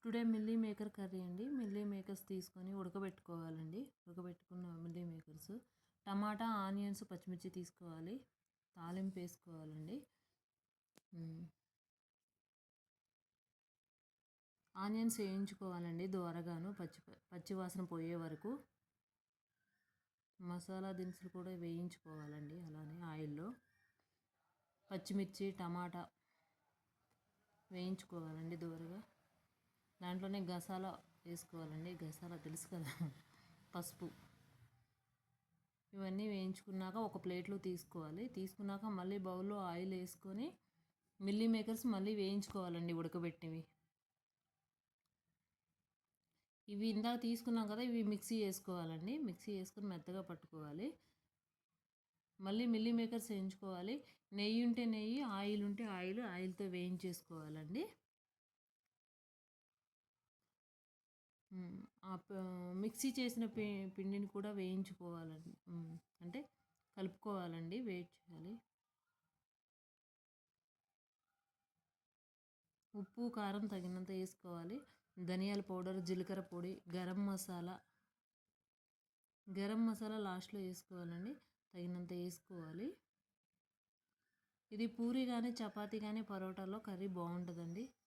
Today meal maker curry అండి. Milli makers తీసుకొని ఉడకబెట్టుకోవాలండి. ఉడకబెట్టుకున్న milli makers, టమాటా, onions, పచ్చిమిర్చి తీసుకోవాలి. తాలింపు వేసుకోవాలండి. ఆనియన్స్ వేయించుకోవాలండి దోరగాను, పచ్చివాసన పోయే వరకు. మసాలా దినుసులు కూడా వేయించుకోవాలండి అలానే ఆయిల్లో. పచ్చిమిర్చి, టమాటా వేయించుకోవాలండి దోరగా. దాంట్లోనే గసాల వేసుకోవాలండి. గసాల తెలుసు కదా, పసుపు. ఇవన్నీ వేయించుకున్నాక ఒక ప్లేట్లో తీసుకోవాలి. తీసుకున్నాక మళ్ళీ బౌల్లో ఆయిల్ వేసుకొని మిల్లీ మేకర్స్ మళ్ళీ వేయించుకోవాలండి ఉడకబెట్టినవి. ఇవి ఇందాక తీసుకున్నాం కదా, ఇవి మిక్సీ వేసుకోవాలండి. మిక్సీ వేసుకొని మెత్తగా పట్టుకోవాలి. మళ్ళీ మిల్లీ మేకర్స్ వేయించుకోవాలి. నెయ్యి ఉంటే నెయ్యి, ఆయిల్ ఉంటే ఆయిల్తో వేయించేసుకోవాలండి. మిక్సీ చేసిన పిండిని కూడా వేయించుకోవాలండి. అంటే కలుపుకోవాలండి, వెయిట్ చేయాలి. ఉప్పు, కారం తగినంత వేసుకోవాలి. ధనియాల పౌడర్, జీలకర్ర పొడి, గరం మసాలా లాస్ట్లో వేసుకోవాలండి. తగినంత వేసుకోవాలి. ఇది పూరి కానీ, చపాతీ కానీ, పరోటాలో కర్రీ బాగుంటుందండి.